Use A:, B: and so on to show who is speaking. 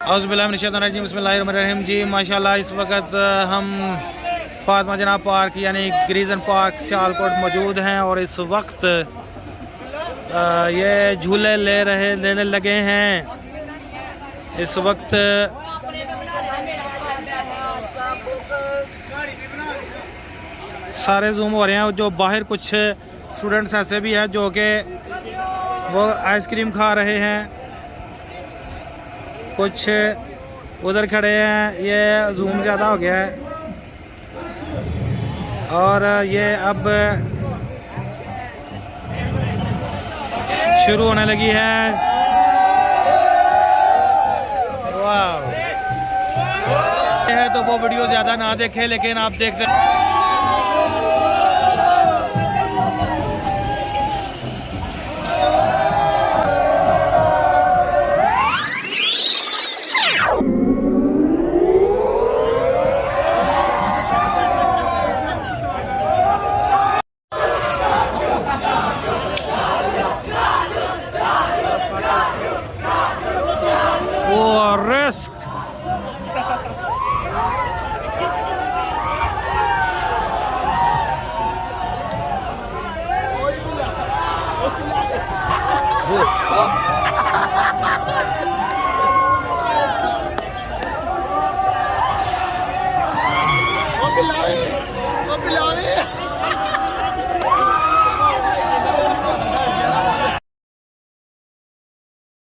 A: बिस्मिल्लाहिर्रहमानिर्रहीम जी। माशाल्लाह इस वक्त हम फातिमा जनाब पार्क यानी ग्रीजन पार्क सियालकोट मौजूद हैं और इस वक्त ये झूले लेने लगे हैं। इस वक्त सारे जूम हो रहे हैं। जो बाहर कुछ स्टूडेंट्स ऐसे भी हैं जो कि वो आइसक्रीम खा रहे हैं, कुछ उधर खड़े हैं। ये जूम ज़्यादा हो गया है और ये अब शुरू होने लगी है। वाह, है तो वो वीडियो ज़्यादा ना देखें, लेकिन आप देखते रिस्क। वो पिलावे